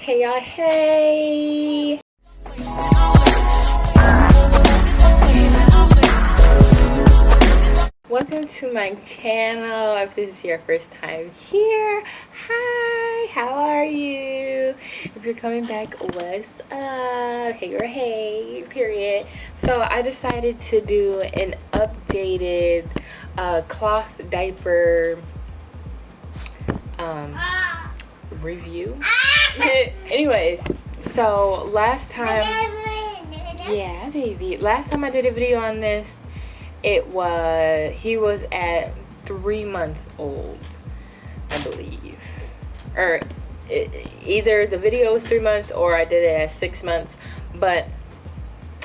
Hey y'all, hey! Welcome to my channel. If this is your first time here, hi, how are you? If you're coming back, what's up? Hey or hey, period. So I decided to do an updated cloth diaper review. Anyways, so last time, yeah, baby, last time I did a video on this, he was at 3 months old, I believe, or either the video was 3 months or I did it at 6 months. But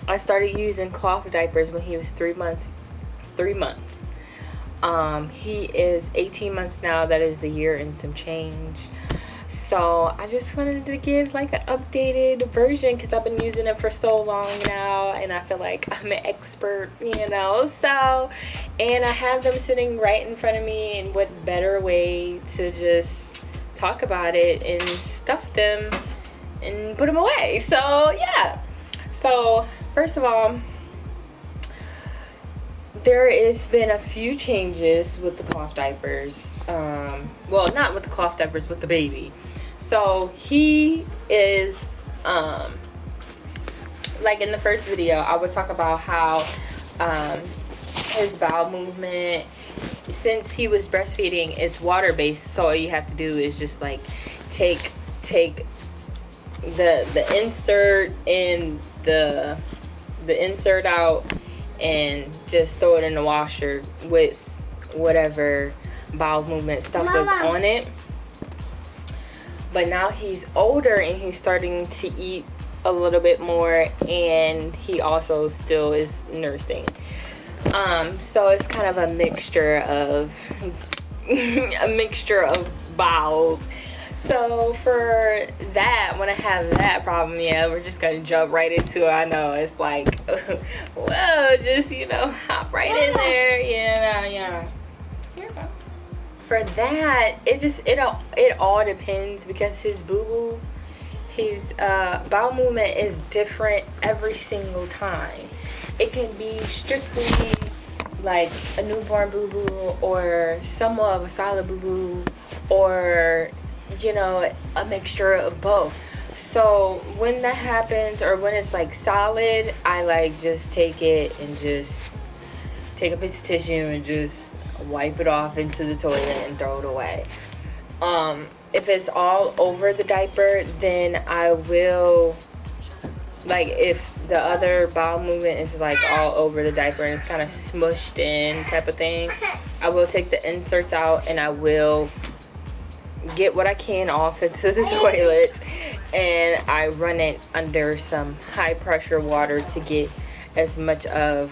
I started using cloth diapers when he was 3 months. He is 18 months now. That is a year and some change. So I just wanted to give like an updated version because I've been using it for so long now and I feel like I'm an expert, you know. So, and I have them sitting right in front of me, and what better way to just talk about it and stuff them and put them away. So yeah, so first of all, there has been a few changes with the cloth diapers. Well, not with the cloth diapers, with the baby. So he is, like in the first video, I would talk about how his bowel movement, since he was breastfeeding, is water based. So all you have to do is just like take the insert and the insert out and just throw it in the washer with whatever bowel movement stuff was on it. But now he's older and he's starting to eat a little bit more, and he also still is nursing. So it's kind of a mixture of bowels. So for that, when I have that problem, yeah, we're just gonna jump right into it. I know it's like, whoa, just, you know, hop right in there, yeah. Here we go. For that, it all depends, because his boo-boo, his bowel movement is different every single time. It can be strictly like a newborn boo-boo, or somewhat of a solid boo-boo, or, you know, a mixture of both. So when that happens, or when it's like solid, I like just take it and just take a piece of tissue and just wipe it off into the toilet and throw it away. If it's all over the diaper, then I will, like, if the other bowel movement is like all over the diaper and it's kind of smushed in type of thing, I will take the inserts out and I will get what I can off into the toilet, and I run it under some high pressure water to get as much of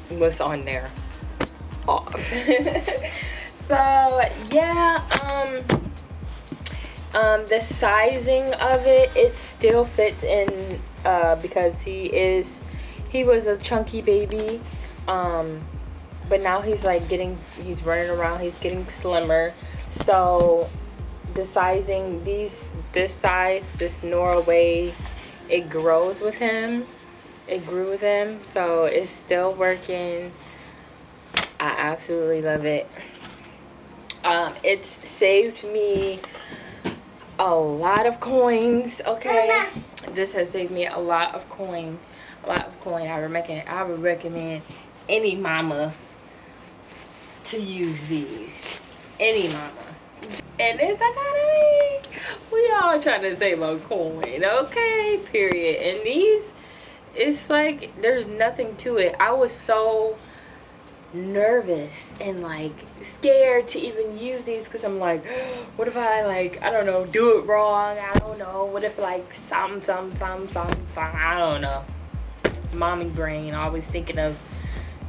what's on there off. So yeah, the sizing of it still fits in, because he was a chunky baby, but now he's like he's running around, he's getting slimmer. So the sizing, this Norway, it grows with him. It grew with him, so it's still working. I absolutely love it. It's saved me a lot of coins, okay? Mama. This has saved me a lot of coin. I would recommend any mama to use these. Any mama. And it's that kind of thing. We all trying to save a coin, okay? Period. And these, it's like there's nothing to it. I was so nervous and like scared to even use these, because I'm like, what if I, like, I don't know, do it wrong? I don't know. What if like some I don't know. Mommy brain, always thinking of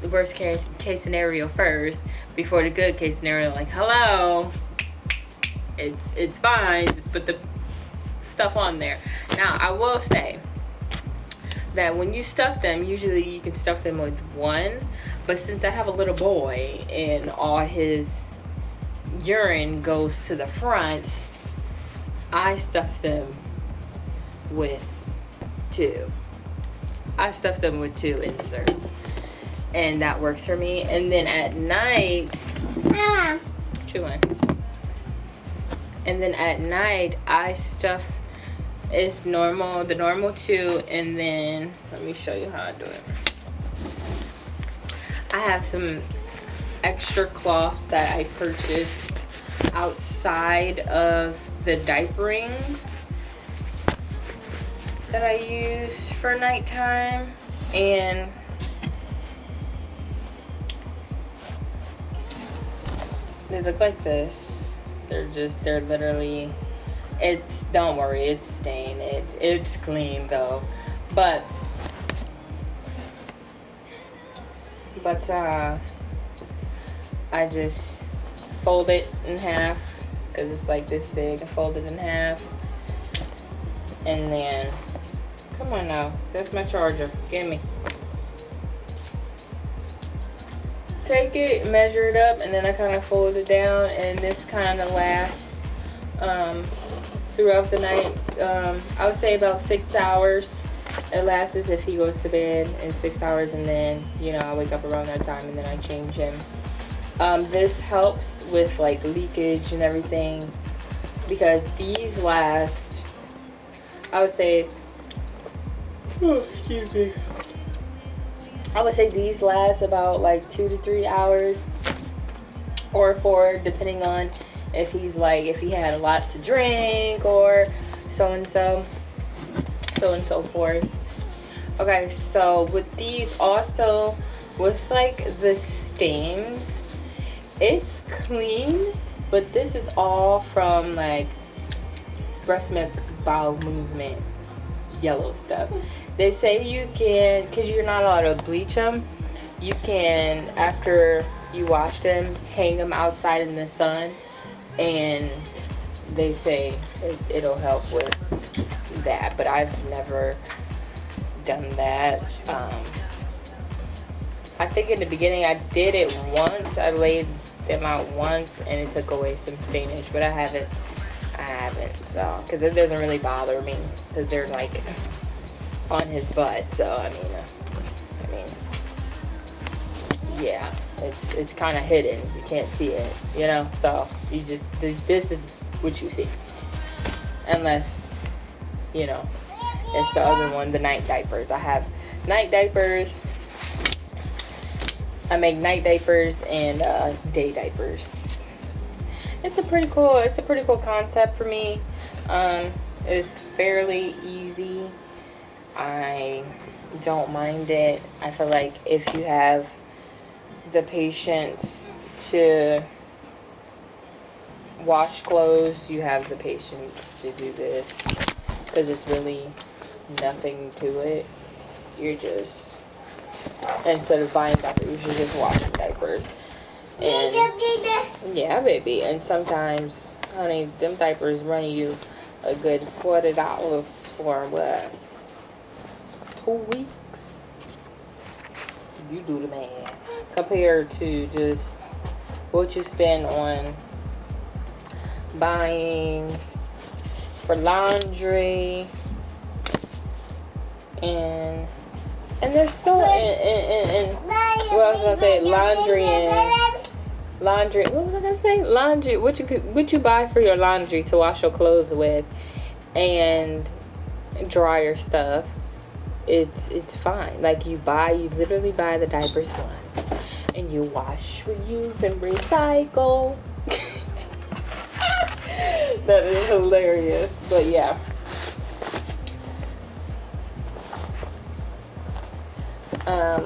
the worst case scenario first before the good case scenario. Like, hello, it's fine, just put the stuff on there. Now I will say that when you stuff them, usually you can stuff them with one, but since I have a little boy and all his urine goes to the front, I stuff them with two. I stuff them with 2 inserts, and that works for me. And then at night, chew on. And then at night, I stuff the normal 2, and then let me show you how I do it. I have some extra cloth that I purchased outside of the diaperings that I use for nighttime, and they look like this. They're literally, don't worry, it's stained. It's clean though. But I just fold it in half because it's like this big. I fold it in half, and then, come on now, that's my charger. Give me. Take it, measure it up, and then I kind of fold it down, and this kind of lasts throughout the night. I would say about 6 hours. It lasts if he goes to bed in 6 hours, and then, you know, I wake up around that time, and then I change him. This helps with like leakage and everything, because these last, I would say, excuse me, I would say these last about like 2 to 3 hours, or 4, depending on if he had a lot to drink, or so and so forth. Okay, so with these, also with like the stains, it's clean, but this is all from like breast milk bowel movement yellow stuff. They say you can, because you're not allowed to bleach them, you can, after you wash them, hang them outside in the sun, and they say it'll help with that. But I've never done that. I think in the beginning I did it once. I laid them out once, and it took away some stainage, but I haven't, so, because it doesn't really bother me, because they're like on his butt. So I mean, yeah, it's kind of hidden. You can't see it, you know. So you just, this is what you see, unless, you know, it's the other one, the night diapers. I have night diapers. I make night diapers and day diapers. It's a pretty cool concept for me. It's fairly easy. I don't mind it. I feel like if you have the patience to wash clothes, you have the patience to do this, because it's really nothing to it. You're just, instead of buying diapers, you're just washing diapers. And yeah, baby. And sometimes, honey, them diapers run you a good $40 for what? 2 weeks? You do the math. Compared to just what you spend on buying for laundry, and there's so and what I was gonna say, laundry. What was I gonna say? Laundry. What you buy for your laundry to wash your clothes with, and dry your stuff. It's fine. Like you literally buy the diapers once, and you wash, reuse, and recycle. That is hilarious. But yeah.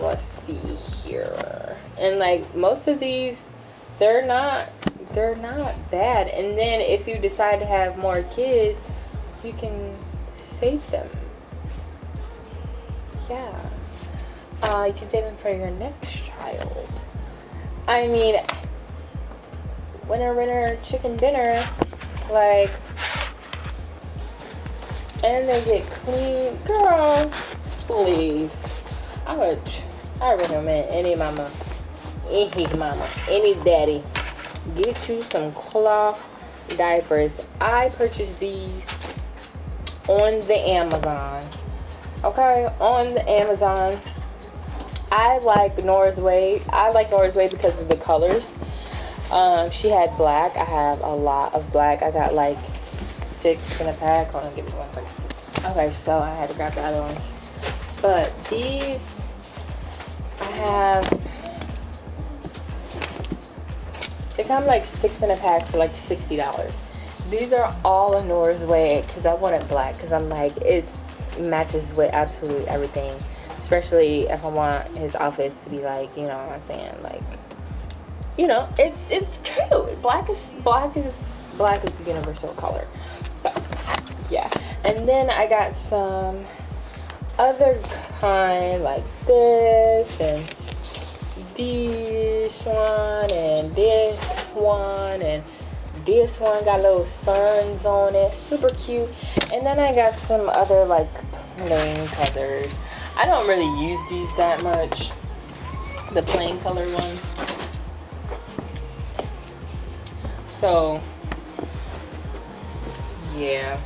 Let's see here. And like most of these, they're not bad. And then if you decide to have more kids, you can save them. Yeah. You can save them for your next child. I mean, winner chicken dinner, like, and they get clean. Girl, please. I recommend any mama, any daddy, get you some cloth diapers. I purchased these on the Amazon. Okay, on the Amazon. I like Nora's Way. I like Nora's Way because of the colors. She had black. I have a lot of black. I got like 6 in a pack. Hold on, give me 1 second. Okay, so I had to grab the other ones. But these, I have, they come like 6 in a pack for like $60. These are all in Nora's Way because I wanted black because I'm like, it matches with absolutely everything. Especially if I want his outfits to be like, you know what I'm saying, like, you know, it's cute. Black is a universal color. So yeah. And then I got some other kind like this and this one and this one and this one got little suns on it, super cute. And then I got some other like plain colors. I don't really use these that much, the plain color ones. So yeah,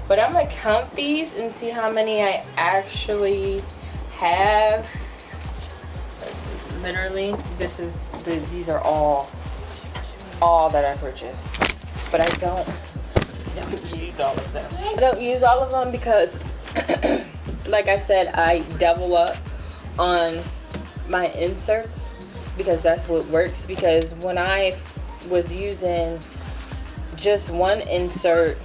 but I'm gonna count these and see how many I actually have. Literally, these are all that I purchased, but I don't use all of them. I don't use all of them because like I said, I double up on my inserts because that's what works. Because when I was using just one insert,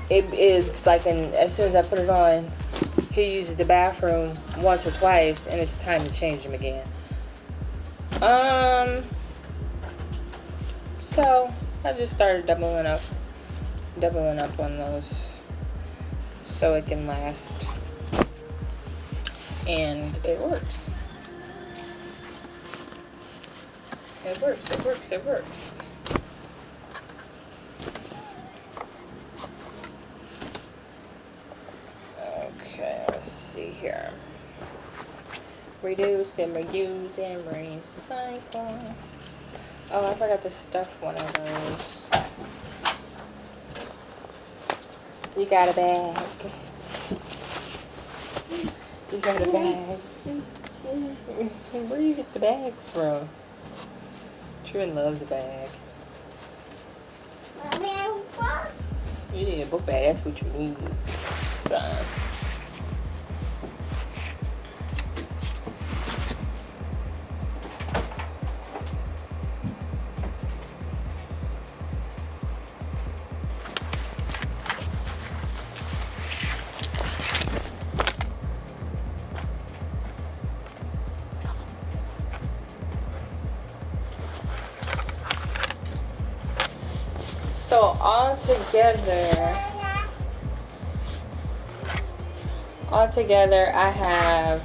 it is like as soon as I put it on, he uses the bathroom once or twice and it's time to change them again. So I just started doubling up on those so it can last, and it works. It works. Okay, let's see here. Reduce and reuse and recycle. Oh, I forgot to stuff one of those. You got a bag. You got a bag. Where do you get the bags from? Truman loves a bag. You need a book bag. That's what you need, son. So altogether I have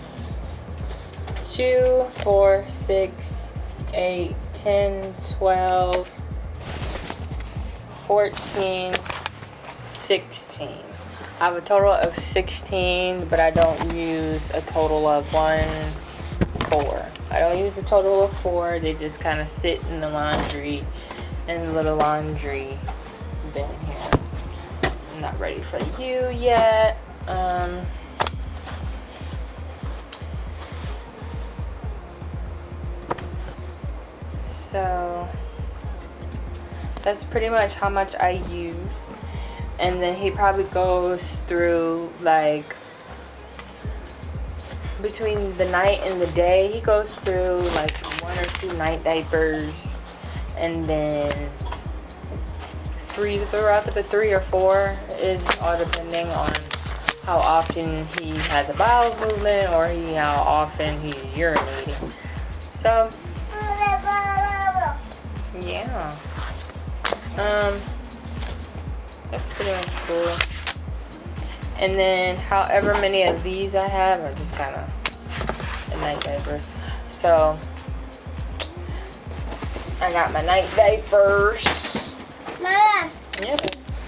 2, 4, 6, 8, 10, 12, 14, 16. I have a total of 16, but I don't use a total of 4. I don't use a total of 4. They just kind of sit in the laundry, in the little laundry bin here. I'm not ready for you yet. So that's pretty much how much I use. And then he probably goes through like between the night and the day, he goes through like 1 or 2 night diapers, and then 3 throughout the 3 or 4 is all depending on how often he has a bowel movement or how often he's urinating. So yeah, that's pretty much cool. And then however many of these I have are just kind of the night diapers. So I got my night diapers. Mama. Yeah.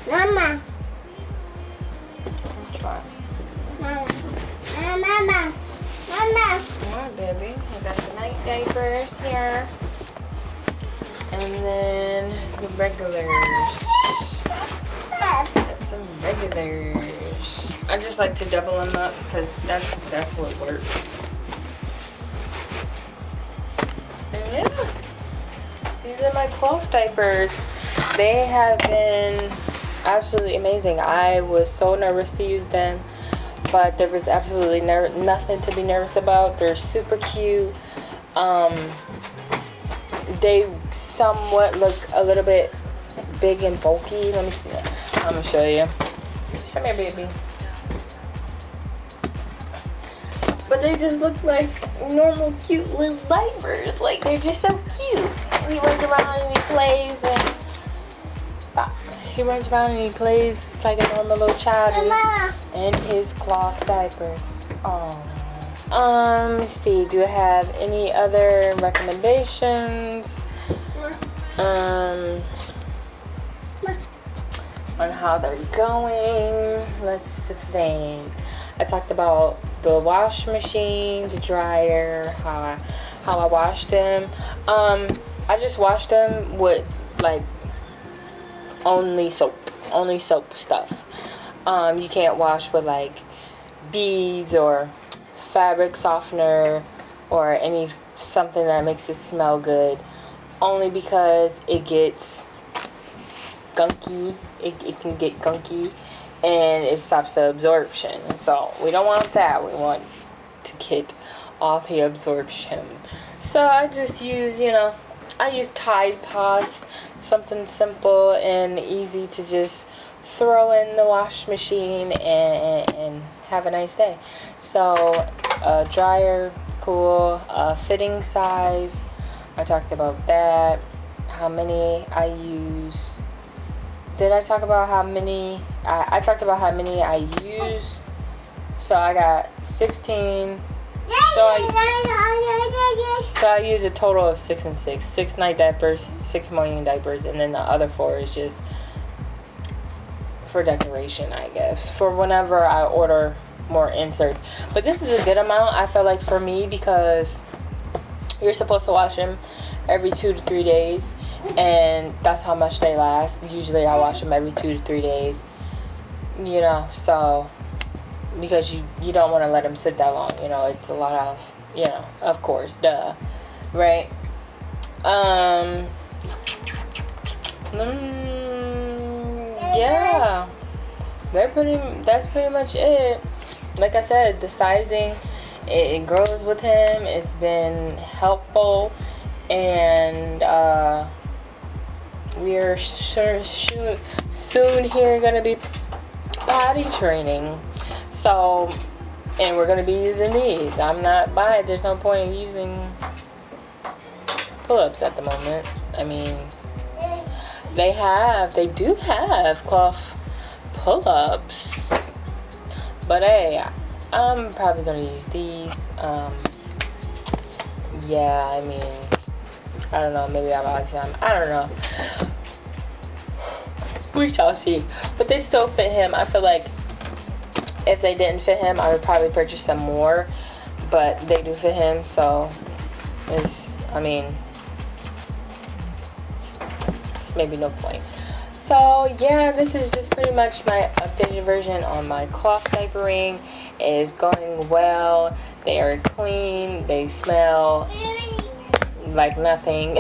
Mama. Try. Mama. Mama. Mama. Come on, baby. I got the night diapers here. And then the regulars. Some regulars. I just like to double them up because that's what works. And yeah, these are my cloth diapers. They have been absolutely amazing. I was so nervous to use them, but there was absolutely nothing to be nervous about. They're super cute. They somewhat look a little bit big and bulky. Let me see. I'm gonna show you. Come here, baby. But they just look like normal, cute little diapers. Like, they're just so cute. And he runs around and he plays and stop. He runs around and he plays like a normal little child in his cloth diapers. Oh. Let's see. Do I have any other recommendations? On how they're going. Let's think. I talked about the wash machine, the dryer, how I washed them. I just washed them with like only soap stuff. You can't wash with like beads or fabric softener or something that makes it smell good, only because it gets gunky. It can get gunky and it stops the absorption. So we don't want that. We want to get all the absorption. So I just use, I use Tide Pods, something simple and easy to just throw in the wash machine and have a nice day. So dryer, cool. Fitting size, I talked about that. How many I use. Did I talk about how many? I talked about how many I use. So I got 16. So I use a total of 6 and 6. 6 night diapers, 6 morning diapers, and then the other 4 is just for decoration, I guess. For whenever I order more inserts. But this is a good amount, I feel like, for me, because you're supposed to wash them every 2 to 3 days. And that's how much they last. Usually I wash them every 2 to 3 days. So because you don't want to let them sit that long. It's a lot of, of course, duh, right? Yeah, that's pretty much it. Like I said, the sizing, it grows with him. It's been helpful, and we're soon here gonna be potty training. So, and we're gonna be using these. I'm not buying. There's no point in using pull-ups at the moment. I mean, they do have cloth pull-ups, but hey, I'm probably gonna use these. Yeah, I mean, I don't know, maybe I'll buy some. I don't know. We shall see. But they still fit him. I feel like if they didn't fit him, I would probably purchase some more. But they do fit him, so it's maybe no point. So yeah, this is just pretty much my updated version on my cloth diapering. It is going well. They are clean. They smell like nothing.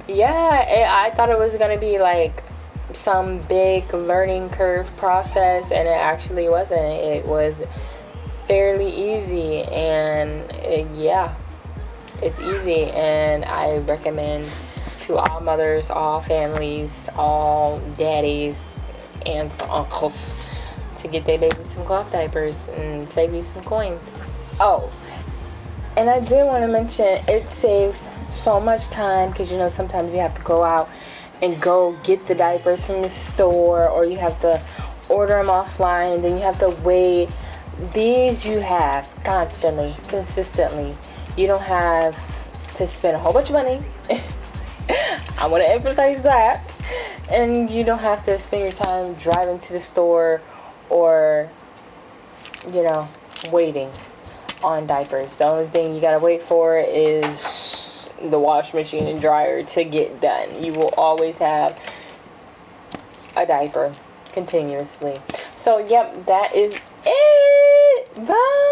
Yeah, I thought it was gonna be like some big learning curve process, and it actually wasn't. It was fairly easy, and it's easy, and I recommend to all mothers, all families, all daddies, aunts, uncles to get their babies some cloth diapers and save you some coins. Oh, and I did want to mention, it saves so much time, because sometimes you have to go out and go get the diapers from the store, or you have to order them offline, then you have to wait. These you have constantly, consistently. You don't have to spend a whole bunch of money. I want to emphasize that. And you don't have to spend your time driving to the store or waiting on diapers. The only thing you gotta wait for is the wash machine and dryer to get done. You will always have a diaper continuously. So, yep, that is it. Bye.